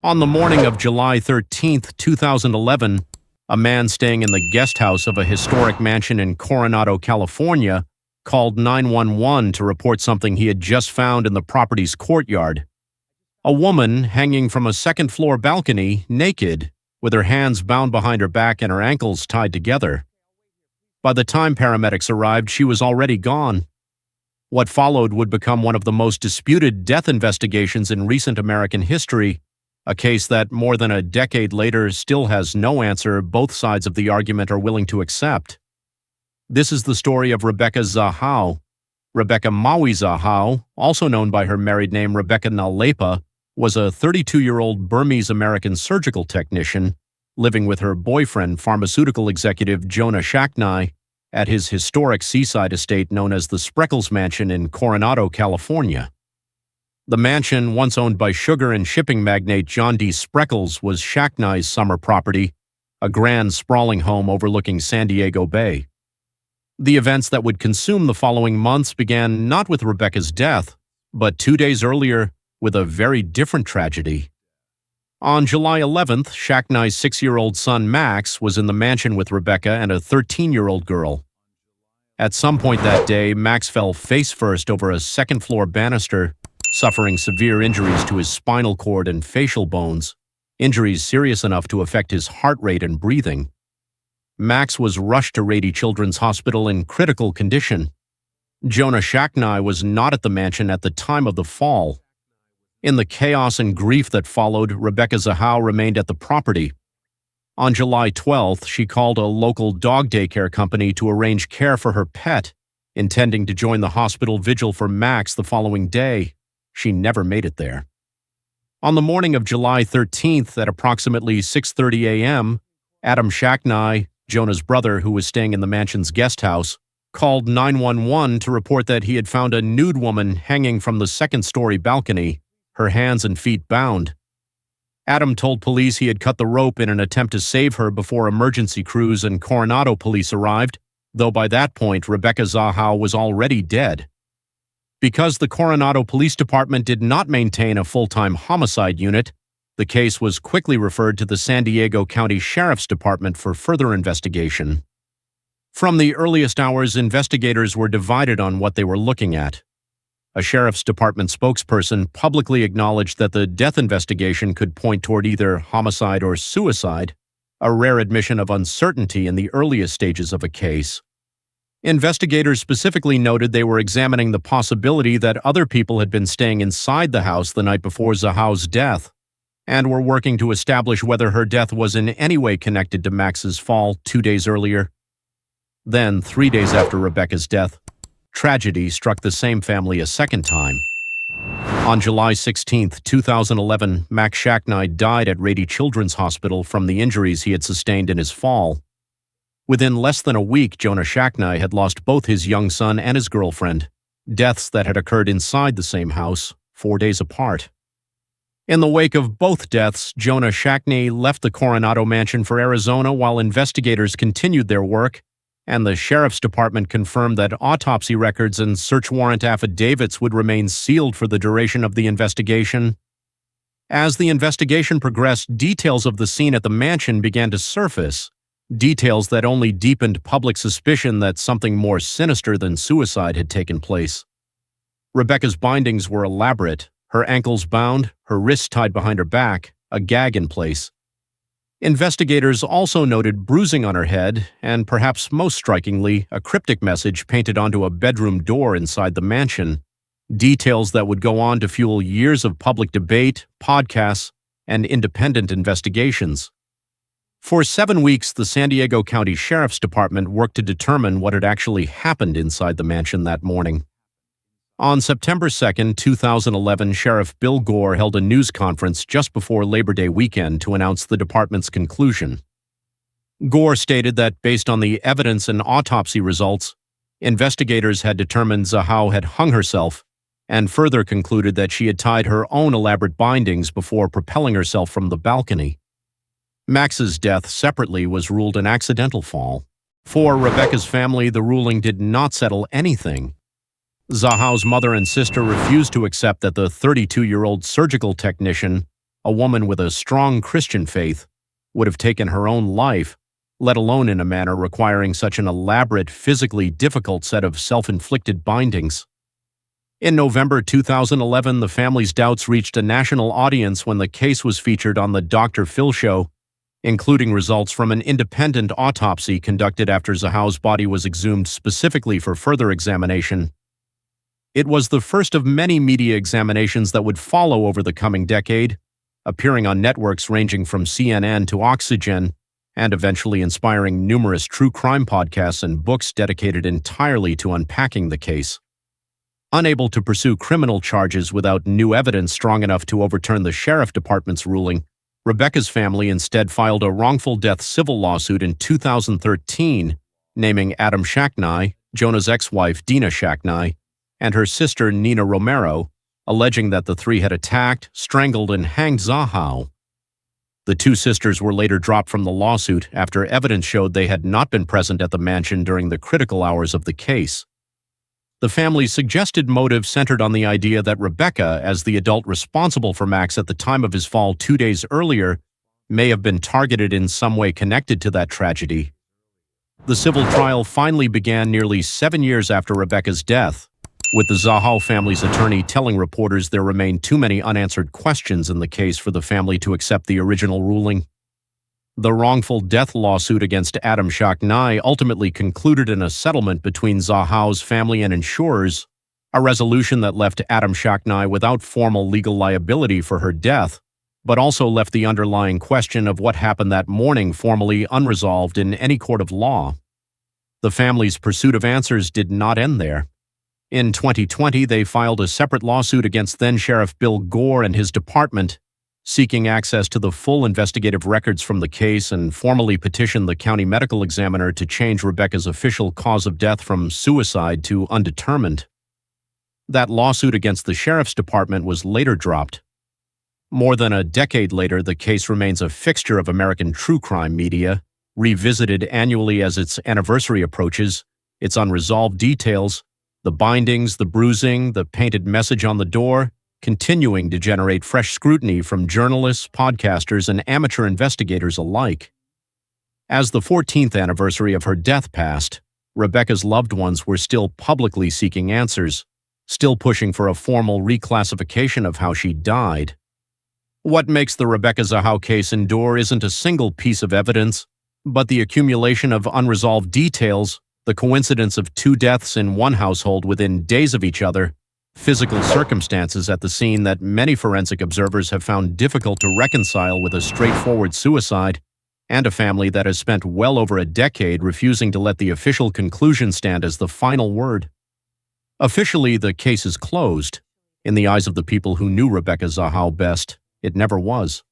On the morning of July 13th, 2011, a man staying in the guest house of a historic mansion in Coronado, California, called 911 to report something he had just found in the property's courtyard. A woman hanging from a second-floor balcony, naked, with her hands bound behind her back and her ankles tied together. By the time paramedics arrived, she was already gone. What followed would become one of the most disputed death investigations in recent American history, a case that more than a decade later still has no answer both sides of the argument are willing to accept. This is the story of Rebecca Zahau. Rebecca Maui Zahau, also known by her married name Rebecca Nalepa, was a 32-year-old Burmese-American surgical technician living with her boyfriend, pharmaceutical executive Jonah Shaknai, at his historic seaside estate known as the Spreckels Mansion in Coronado, California. The mansion, once owned by sugar and shipping magnate John D. Spreckels, was Shaknai's summer property, a grand, sprawling home overlooking San Diego Bay. The events that would consume the following months began not with Rebecca's death, but 2 days earlier with a very different tragedy. On July 11th, Shaknai's 6-year-old son Max was in the mansion with Rebecca and a 13-year-old girl. At some point that day, Max fell face-first over a second-floor banister, suffering severe injuries to his spinal cord and facial bones, injuries serious enough to affect his heart rate and breathing. Max was rushed to Rady Children's Hospital in critical condition. Jonah Shaknai was not at the mansion at the time of the fall. In the chaos and grief that followed, Rebecca Zahau remained at the property. On July 12th, she called a local dog daycare company to arrange care for her pet, intending to join the hospital vigil for Max the following day. She never made it there. On the morning of July 13th at approximately 6:30 a.m., Adam Shaknai, Jonah's brother who was staying in the mansion's guest house, called 911 to report that he had found a nude woman hanging from the second-story balcony, her hands and feet bound. Adam told police he had cut the rope in an attempt to save her before emergency crews and Coronado police arrived, though by that point Rebecca Zahau was already dead. Because the Coronado Police Department did not maintain a full-time homicide unit, the case was quickly referred to the San Diego County Sheriff's Department for further investigation. From the earliest hours, investigators were divided on what they were looking at. A Sheriff's Department spokesperson publicly acknowledged that the death investigation could point toward either homicide or suicide, a rare admission of uncertainty in the earliest stages of a case. Investigators specifically noted they were examining the possibility that other people had been staying inside the house the night before Zahau's death, and were working to establish whether her death was in any way connected to Max's fall 2 days earlier. Then, 3 days after Rebecca's death, tragedy struck the same family a second time. On July 16, 2011, Max Shaknai died at Rady Children's Hospital from the injuries he had sustained in his fall. Within less than a week, Jonah Shaknai had lost both his young son and his girlfriend, deaths that had occurred inside the same house, 4 days apart. In the wake of both deaths, Jonah Shaknai left the Coronado mansion for Arizona while investigators continued their work, and the Sheriff's Department confirmed that autopsy records and search warrant affidavits would remain sealed for the duration of the investigation. As the investigation progressed, details of the scene at the mansion began to surface, details that only deepened public suspicion that something more sinister than suicide had taken place. Rebecca's bindings were elaborate, her ankles bound, her wrists tied behind her back, a gag in place. Investigators also noted bruising on her head, and perhaps most strikingly, a cryptic message painted onto a bedroom door inside the mansion, details that would go on to fuel years of public debate, podcasts, and independent investigations. For 7 weeks, the San Diego County Sheriff's Department worked to determine what had actually happened inside the mansion that morning. On September 2, 2011, Sheriff Bill Gore held a news conference just before Labor Day weekend to announce the department's conclusion. Gore stated that based on the evidence and autopsy results, investigators had determined Zahau had hung herself, and further concluded that she had tied her own elaborate bindings before propelling herself from the balcony. Max's death separately was ruled an accidental fall. For Rebecca's family, the ruling did not settle anything. Zahau's mother and sister refused to accept that the 32-year-old surgical technician, a a woman with a strong Christian faith, would have taken her own life, let alone in a manner requiring such an elaborate, physically difficult set of self-inflicted bindings. In November 2011, the family's doubts reached a national audience when the case was featured on the Dr. Phil show, including results from an independent autopsy conducted after Zahau's body was exhumed specifically for further examination. It was the first of many media examinations that would follow over the coming decade, appearing on networks ranging from CNN to Oxygen, and eventually inspiring numerous true crime podcasts and books dedicated entirely to unpacking the case. Unable to pursue criminal charges without new evidence strong enough to overturn the sheriff department's ruling, Rebecca's family instead filed a wrongful death civil lawsuit in 2013, naming Adam Shaknai, Jonah's ex-wife Dina Shaknai, and her sister Nina Romero, alleging that the three had attacked, strangled, and hanged Zahau. The two sisters were later dropped from the lawsuit after evidence showed they had not been present at the mansion during the critical hours of the case. The family's suggested motive centered on the idea that Rebecca, as the adult responsible for Max at the time of his fall 2 days earlier, may have been targeted in some way connected to that tragedy. The civil trial finally began nearly 7 years after Rebecca's death, with the Zahau family's attorney telling reporters there remained too many unanswered questions in the case for the family to accept the original ruling. The wrongful death lawsuit against Adam Shaknai ultimately concluded in a settlement between Zahau's family and insurers, a resolution that left Adam Shaknai without formal legal liability for her death, but also left the underlying question of what happened that morning formally unresolved in any court of law. The family's pursuit of answers did not end there. In 2020, they filed a separate lawsuit against then-Sheriff Bill Gore and his department, seeking access to the full investigative records from the case and formally petitioned the county medical examiner to change Rebecca's official cause of death from suicide to undetermined. That lawsuit against the sheriff's department was later dropped. More than a decade later, the case remains a fixture of American true crime media, revisited annually as its anniversary approaches, its unresolved details, the bindings, the bruising, the painted message on the door, continuing to generate fresh scrutiny from journalists, podcasters, and amateur investigators alike. As the 14th anniversary of her death passed, Rebecca's loved ones were still publicly seeking answers, still pushing for a formal reclassification of how she died. What makes the Rebecca Zahau case endure isn't a single piece of evidence, but the accumulation of unresolved details, the coincidence of two deaths in one household within days of each other, physical circumstances at the scene that many forensic observers have found difficult to reconcile with a straightforward suicide, and a family that has spent well over a decade refusing to let the official conclusion stand as the final word. Officially, the case is closed. In the eyes of the people who knew Rebecca Zahau best, it never was.